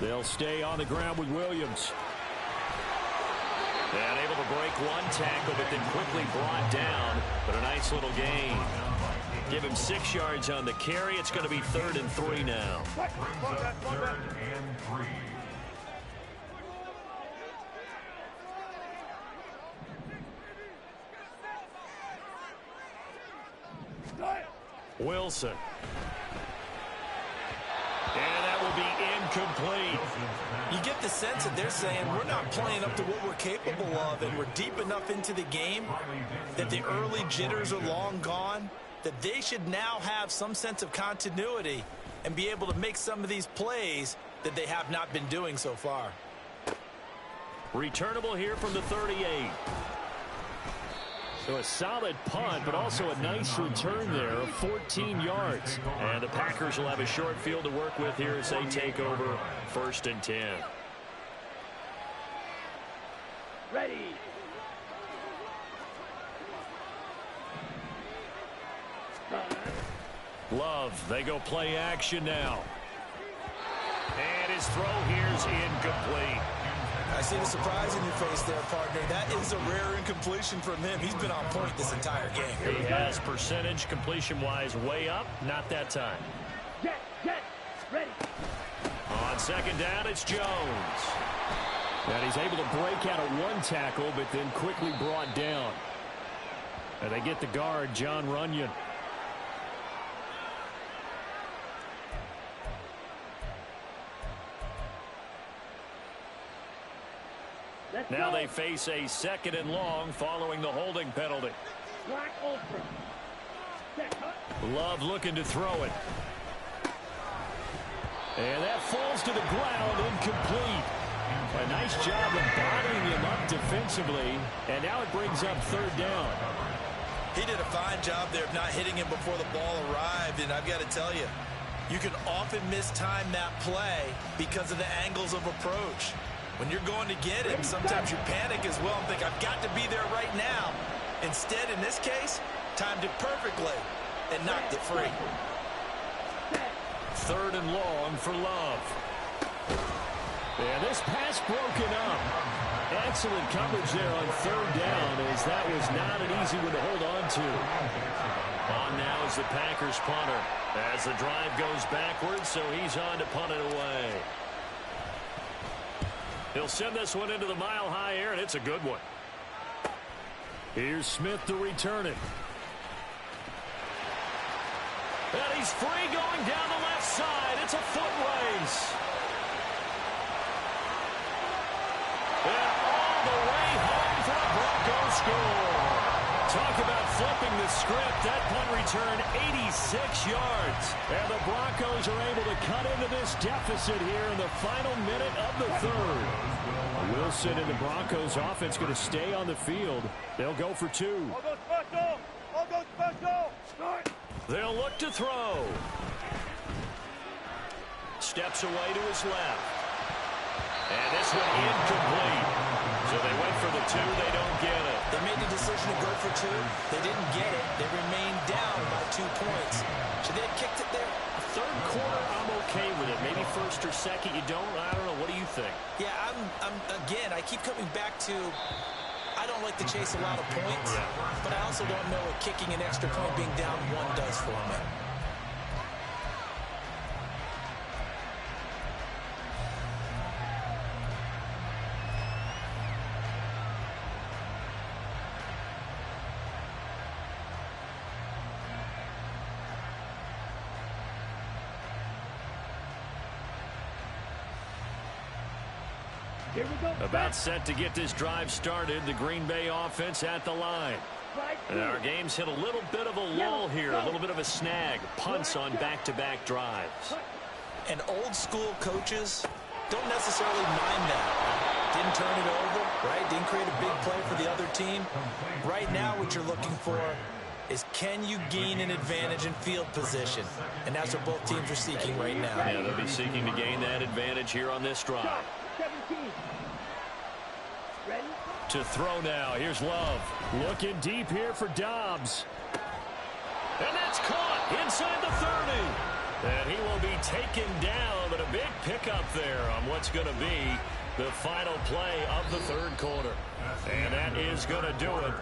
[SPEAKER 6] They'll stay on the ground with Williams. And able to break one tackle, but then quickly brought down. But a nice little gain. Give him 6 yards on the carry. It's going to be 3rd and 3 now.
[SPEAKER 7] 3rd and 3.
[SPEAKER 6] Wilson. And that will be incomplete.
[SPEAKER 11] You get the sense that they're saying we're not playing up to what we're capable of, and we're deep enough into the game that the early jitters are long gone, that they should now have some sense of continuity and be able to make some of these plays that they have not been doing so far.
[SPEAKER 6] Returnable here from the 38. So a solid punt, but also a nice return there of 14 yards. And the Packers will have a short field to work with here as they take over 1st and 10.
[SPEAKER 8] Ready.
[SPEAKER 6] Love, they go play action now. And his throw here's incomplete.
[SPEAKER 11] I see the surprise in your face there, partner. That is a rare incompletion from him. He's been on point this entire game.
[SPEAKER 6] He has percentage completion-wise way up. Not that time.
[SPEAKER 8] Get, ready.
[SPEAKER 6] On 2nd down, it's Jones. And he's able to break out of one tackle, but then quickly brought down. And they get the guard, John Runyon. Now they face a 2nd and long following the holding penalty.
[SPEAKER 8] Black ultra.
[SPEAKER 6] Love looking to throw it. And that falls to the ground, incomplete. A nice job of bodying him up defensively. And now it brings up 3rd down.
[SPEAKER 11] He did a fine job there of not hitting him before the ball arrived. And I've got to tell you, you can often mistime that play because of the angles of approach. When you're going to get him, sometimes you panic as well and think, I've got to be there right now. Instead, in this case, timed it perfectly and knocked it free.
[SPEAKER 6] 3rd and long for Love. And this pass broken up. Excellent coverage there on 3rd down, as that was not an easy one to hold on to. On now is the Packers punter as the drive goes backwards, so he's on to punt it away. He'll send this one into the mile-high air, and it's a good one. Here's Smith to return it. And he's free going down the left side. It's a foot race. And all the way home for a Broncos score. Talk about flipping the script. That punt return 86 yards. And the Broncos are able to cut into this deficit here in the final minute of the 3rd. Wilson and the Broncos offense going to stay on the field. They'll go for 2.
[SPEAKER 8] All goes special. Start.
[SPEAKER 6] They'll look to throw. Steps away to his left. And this one incomplete. So they went for the 2. They don't get it.
[SPEAKER 11] They made the decision to go for 2. They didn't get it. They remained down by 2 points. Should they have kicked it there?
[SPEAKER 6] 3rd quarter, I'm okay with it. Maybe 1st or 2nd, you don't. I don't know. What do you think?
[SPEAKER 11] Yeah, again, I keep coming back to I don't like to chase a lot of points, but I also don't know what kicking an extra point being down 1 does for me.
[SPEAKER 8] Here we go.
[SPEAKER 6] About set to get this drive started. The Green Bay offense at the line. And our game's hit a little bit of a lull here, a little bit of a snag. Punts on back-to-back drives.
[SPEAKER 11] And old school coaches don't necessarily mind that. Didn't turn it over, right? Didn't create a big play for the other team. Right now what you're looking for is can you gain an advantage in field position? And that's what both teams are seeking right now.
[SPEAKER 6] Yeah, they'll be seeking to gain that advantage here on this drive.
[SPEAKER 8] 17. Ready?
[SPEAKER 6] To throw now. Here's Love. Looking deep here for Dobbs. And that's caught inside the 30. And he will be taken down, but a big pickup there on what's going to be The final play of the third quarter. And that is going to do it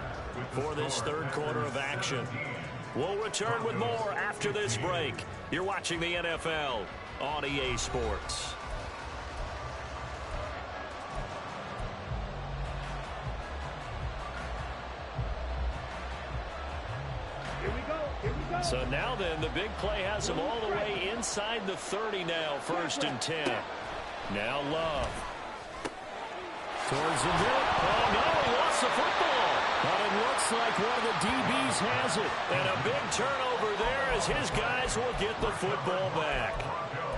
[SPEAKER 6] for this third quarter of action. We'll return with more after this break. You're watching the NFL on EA Sports.
[SPEAKER 8] Here we go. Here we go.
[SPEAKER 6] So now then, the big play has him all the way inside the 30 now, 1st and 10. Now Love. Towards the middle. Oh, no, he lost the football. But it looks like one of the DBs has it. And a big turnover there as his guys will get the football back.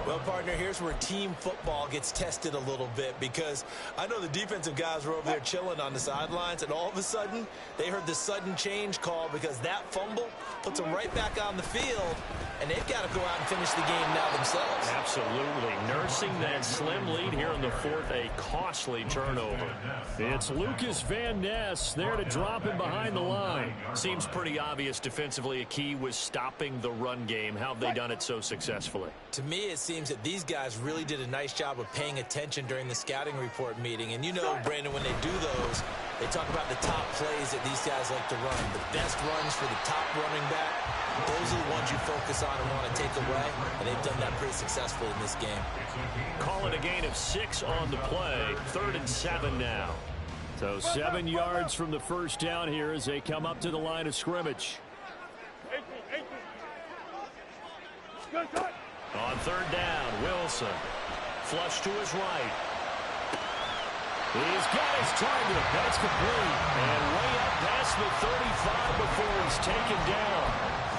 [SPEAKER 2] Well, partner, here's where team football gets tested a little bit, because I know the defensive guys were over there chilling on the sidelines, and all of a sudden, they heard the sudden change call because that fumble puts them right back on the field, and they've got to go out and finish the game now themselves.
[SPEAKER 6] Absolutely. Nursing that slim lead here in the fourth, a costly turnover. It's Lucas Van Ness there to drop him behind the line. Seems pretty obvious defensively a key was stopping the run game. How have they done it so successfully?
[SPEAKER 2] To me, it seems that these guys really did a nice job of paying attention during the scouting report meeting. And you know, Brandon, when they do those, they talk about the top plays that these guys like to run. The best runs for the top running back, those are the ones you focus on and want to take away. And they've done that pretty successfully in this game.
[SPEAKER 6] Call it a gain of 6 on the play. 3rd and 7 now. So 7 yards from the first down here as they come up to the line of scrimmage. On 3rd down, Wilson. Flush to his right. He's got his target. That's complete. And way up past the 35 before he's taken down.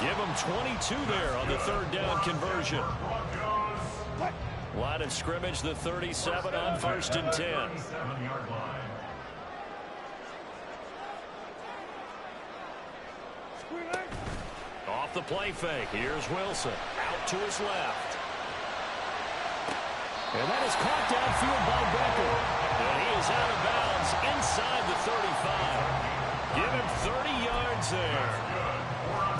[SPEAKER 6] Give him 22 there on the 3rd down conversion. Line of scrimmage, the 37 on 1st and 10. Off the play fake. Here's Wilson. Out to his left. And that is caught downfield by Becker. And he is out of bounds inside the 35. Give him 30 yards there.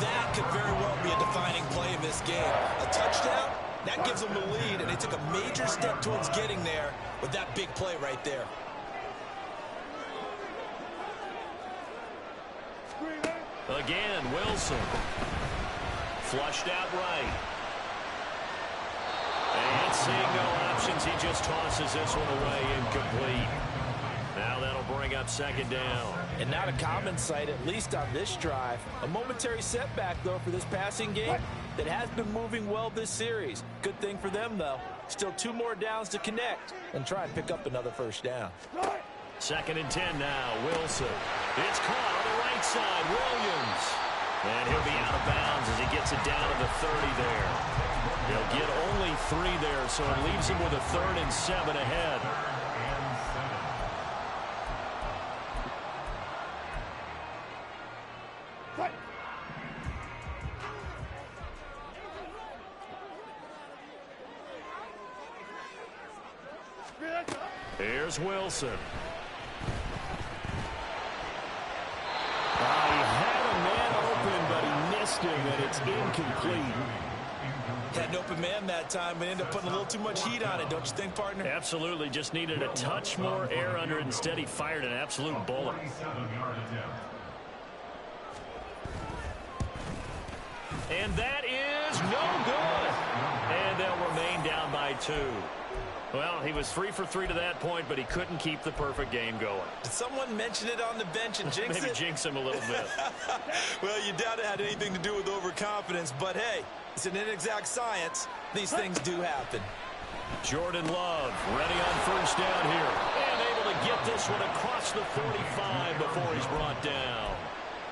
[SPEAKER 2] That could very well be a defining play in this game. A touchdown, that gives them the lead, and they took a major step towards getting there with that big play right there.
[SPEAKER 6] Again, Wilson. Flushed out right. And seeing no options, he just tosses this one away, incomplete. Now that'll bring up 2nd down.
[SPEAKER 11] And not a common sight, at least on this drive. A momentary setback, though, for this passing game that has been moving well this series. Good thing for them, though. Still 2 more downs to connect and try and pick up another 1st down.
[SPEAKER 6] 2nd and 10 now. Wilson. It's caught on the right side. Williams. And he'll be out of bounds as he gets it down to the 30 there. He'll get only 3 there, so it leaves him with a 3rd and 7 ahead. Here's Wilson. He had a man open, but he missed him, and it's incomplete.
[SPEAKER 2] Had an open man that time, but ended up putting a little too much heat on it, don't you think, partner?
[SPEAKER 6] Absolutely. Just needed a touch more air under it. Instead, he fired an absolute bullet. And that is no good. And they'll remain down by 2. Well, he was 3 for 3 to that point, but he couldn't keep the perfect game going.
[SPEAKER 2] Did someone mention it on the bench and jinx it?
[SPEAKER 6] Maybe jinx him a little bit.
[SPEAKER 2] Well, you doubt it had anything to do with overconfidence, but hey, it's an inexact science. These things do happen.
[SPEAKER 6] Jordan Love ready on 1st down here. And able to get this one across the 45 before he's brought down.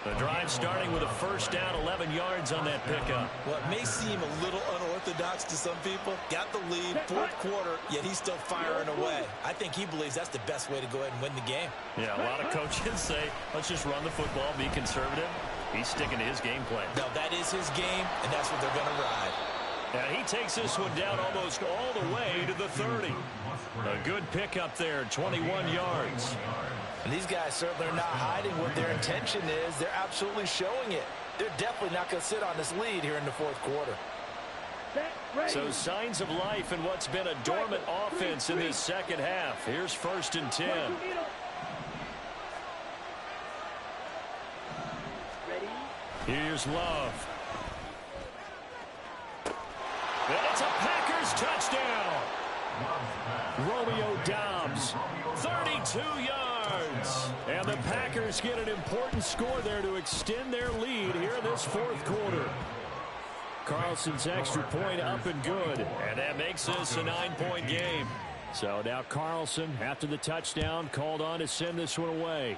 [SPEAKER 6] The drive starting with a 1st down, 11 yards on that pickup.
[SPEAKER 2] Well, it may seem a little unorthodox to some people. Got the lead, 4th quarter, yet he's still firing away. I think he believes that's the best way to go ahead and win the game.
[SPEAKER 6] Yeah, a lot of coaches say, let's just run the football, be conservative. He's sticking to his game plan.
[SPEAKER 2] No, that is his game, and that's what they're going to ride.
[SPEAKER 6] And he takes this one down almost all the way to the 30. A good pickup there, 21 yards.
[SPEAKER 11] And these guys certainly are not hiding what their intention is. They're absolutely showing it. They're definitely not going to sit on this lead here in the 4th quarter.
[SPEAKER 6] So signs of life in what's been a dormant offense in this second half. Here's 1st and 10. Here's Love. And it's a Packers touchdown. Romeo Dobbs, 32 yards. And the Packers get an important score there to extend their lead here in this 4th quarter. Carlson's extra point up and good. And that makes this a 9-point game. So now Carlson, after the touchdown, called on to send this one away.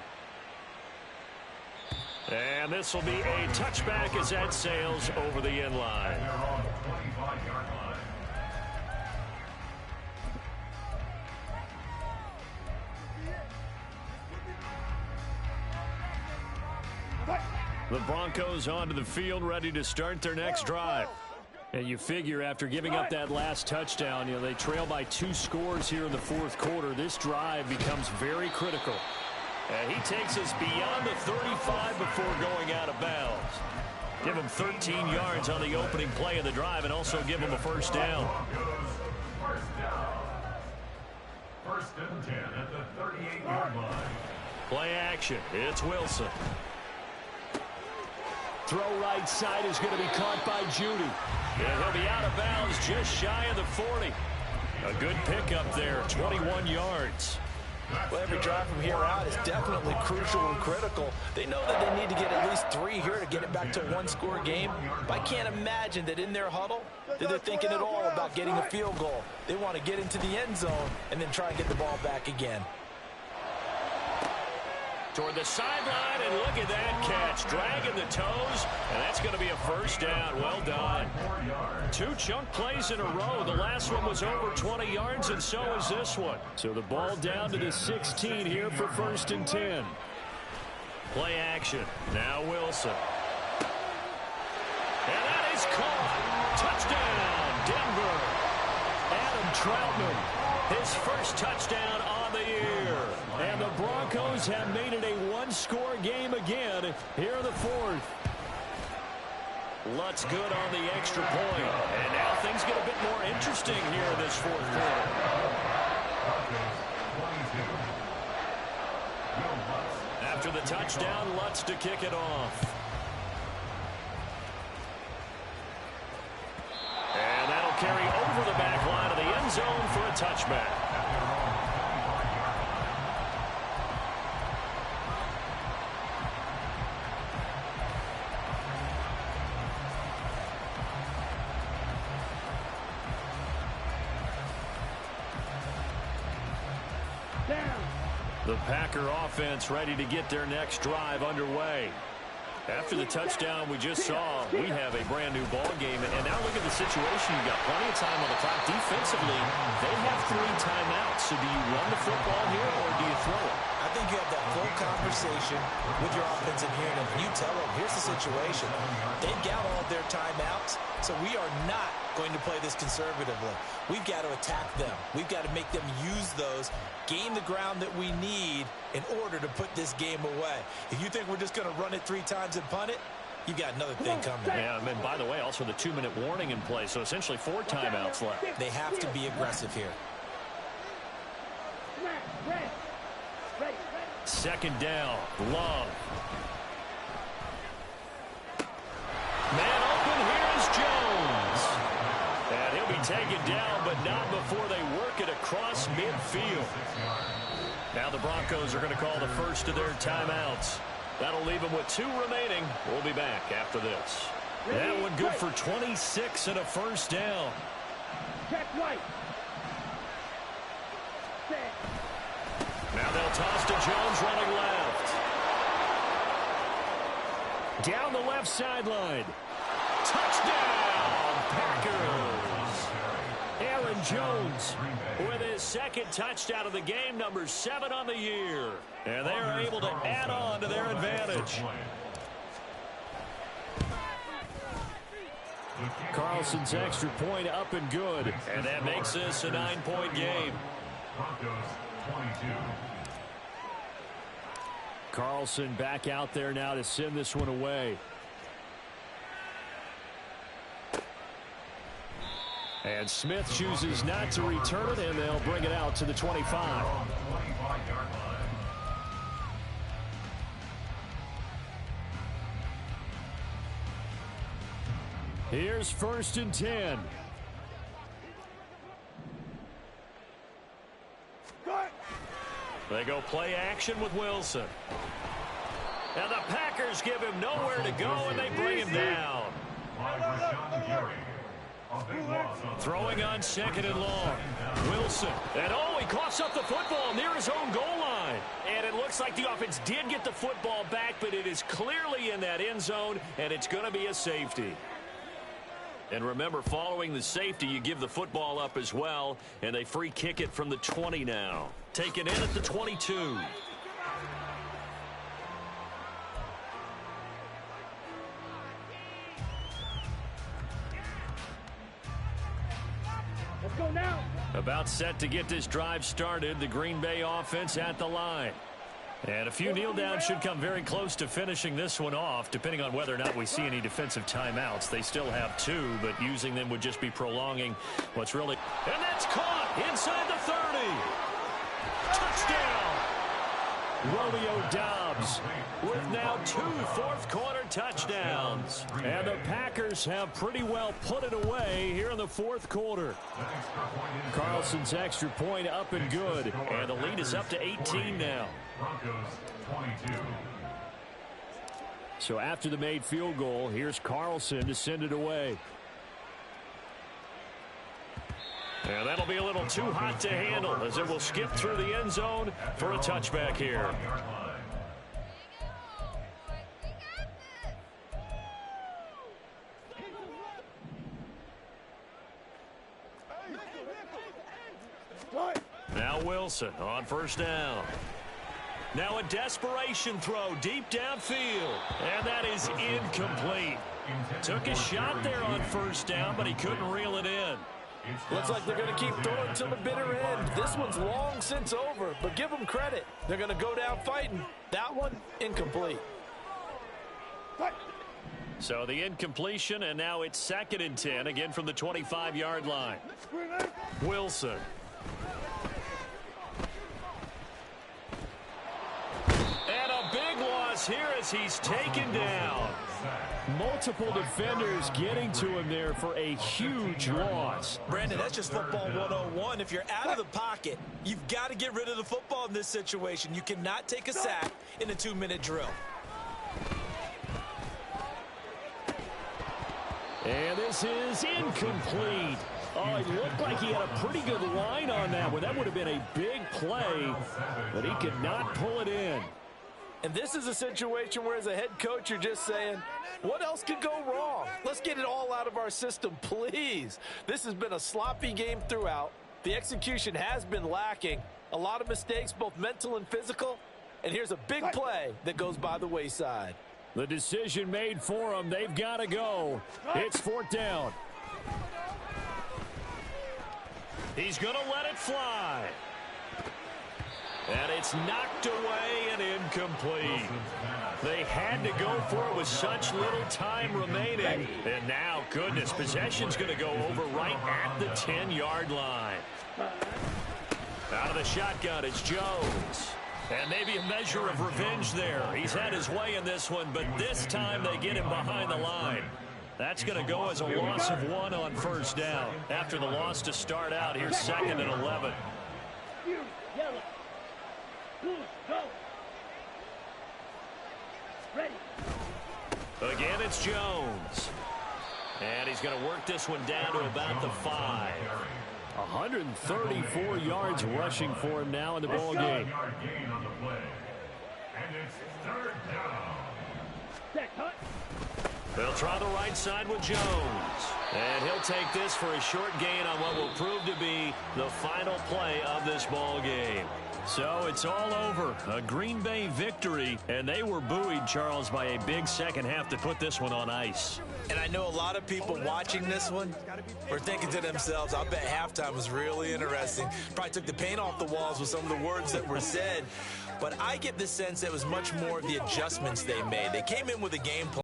[SPEAKER 6] And this will be a touchback as that sails over the end line. The Broncos onto the field, ready to start their next drive. And you figure after giving up that last touchdown, they trail by 2 scores here in the 4th quarter. This drive becomes very critical. And he takes us beyond the 35 before going out of bounds. Give him 13 yards on the opening play of the drive and also give him a first down.
[SPEAKER 7] First and 10 at the 38-yard line.
[SPEAKER 6] Play action. It's Wilson. Throw right side is going to be caught by Judy. And he'll be out of bounds just shy of the 40. A good pickup there, 21 yards.
[SPEAKER 11] Well, every drive from here out is definitely crucial and critical. They know that they need to get at least 3 here to get it back to a 1-score game. But I can't imagine that in their huddle that they're thinking at all about getting a field goal. They want to get into the end zone and then try and get the ball back again.
[SPEAKER 6] Toward the sideline, and look at that catch. Dragging the toes, and that's going to be a first down. Well done. 2 chunk plays in a row. The last one was over 20 yards, and so is this one. So the ball down to the 16 here for 1st and 10. Play action. Now Wilson. And that is caught. Touchdown, Denver. Adam Troutman, his first touchdown on the year. And the Broncos have made it a 1-score game again here in the 4th. Lutz good on the extra point. And now things get a bit more interesting here in this 4th quarter. After the touchdown, Lutz to kick it off. And that'll carry over the back line of the end zone for a touchback. The Packer offense ready to get their next drive underway. After the touchdown we just saw, we have a brand new ball game. And now look at the situation. You've got plenty of time on the clock. Defensively, they have 3 timeouts. So do you run the football here or do you throw it?
[SPEAKER 11] I think you have that full conversation with your offensive unit. You tell them, here's the situation. They've got all of their timeouts, so we are not going to play this conservatively. We've got to attack them. We've got to make them use those, gain the ground that we need in order to put this game away. If you think we're just going to run it 3 times and punt it, you got another thing coming.
[SPEAKER 6] Yeah, and by the way, also the 2-minute warning in play, so essentially 4 timeouts left.
[SPEAKER 11] They have to be aggressive here.
[SPEAKER 6] Second down, Love. Man open, here is Jones. And he'll be taken down, but not before they work it across midfield. Now the Broncos are going to call the first of their timeouts. That'll leave them with 2 remaining. We'll be back after this. That one good for 26 and a first down.
[SPEAKER 8] Check right.
[SPEAKER 6] Now they'll toss to Jones running left. Down the left sideline. Touchdown, Packers. Aaron Jones with his second touchdown of the game, number 7 on the year. And they are able to add on to their advantage. Carlson's extra point up and good. And that makes this a 9-point game. Carlson back out there now to send this one away. And Smith chooses not to return it, and they'll bring it out to the 25. Here's 1st and 10. They go play action with Wilson. And the Packers give him nowhere to go, and they bring him down. Throwing on 2nd and long. Wilson. And he coughs up the football near his own goal line. And it looks like the offense did get the football back, but it is clearly in that end zone, and it's going to be a safety. And remember, following the safety, you give the football up as well, and they free kick it from the 20 now. Taken in at the 22.
[SPEAKER 8] Let's go now.
[SPEAKER 6] About set to get this drive started, the Green Bay offense at the line. And a few kneel downs should come very close to finishing this one off, depending on whether or not we see any defensive timeouts. They still have 2, but using them would just be prolonging what's really... And that's caught inside the 30. Touchdown! Romeo Doubs with now 2 fourth-quarter touchdowns. And the Packers have pretty well put it away here in the 4th quarter. Carlson's extra point up and good. And the lead is up to 18 now. So after the made field goal, here's Carlson to send it away. And that'll be a little too hot to handle as it will skip through the end zone for a touchback here. Now Wilson on 1st down. Now a desperation throw deep downfield. And that is incomplete. Took a shot there on 1st down, but he couldn't reel it in.
[SPEAKER 11] Looks like they're going to keep throwing till the bitter end. This one's long since over, but give them credit. They're going to go down fighting. That one, incomplete.
[SPEAKER 6] So the incompletion, and now it's 2nd and 10, again from the 25-yard line. Wilson. And a big loss here as he's taken down. Multiple defenders getting to him there for a huge loss.
[SPEAKER 2] Brandon, that's just football 101. If you're out of the pocket, you've got to get rid of the football in this situation. You cannot take a sack in a 2-minute drill.
[SPEAKER 6] And this is incomplete. Oh, it looked like he had a pretty good line on that one. That would have been a big play, but he could not pull it in.
[SPEAKER 11] And this is a situation where as a head coach, you're just saying, what else could go wrong? Let's get it all out of our system, please. This has been a sloppy game throughout. The execution has been lacking. A lot of mistakes, both mental and physical. And here's a big play that goes by the wayside.
[SPEAKER 6] The decision made for him. They've got to go. It's 4th down. He's going to let it fly. And it's knocked away and incomplete. They had to go for it with such little time remaining. And now, goodness, possession's going to go over right at the 10-yard line. Out of the shotgun, it's Jones. And maybe a measure of revenge there. He's had his way in this one, but this time they get him behind the line. That's going to go as a loss of 1 on 1st down. After the loss to start out, here's 2nd and 11. Again, it's Jones. And he's going to work this one down to about the 5. 134 yards rushing for him now in the ball game. They'll try the right side with Jones. And he'll take this for a short gain on what will prove to be the final play of this ball game. So it's all over. A Green Bay victory, and they were buoyed, Charles, by a big second half to put this one on ice.
[SPEAKER 2] And I know a lot of people watching this one were thinking to themselves, I bet halftime was really interesting. Probably took the paint off the walls with some of the words that were said. But I get the sense that it was much more of the adjustments they made. They came in with a game plan.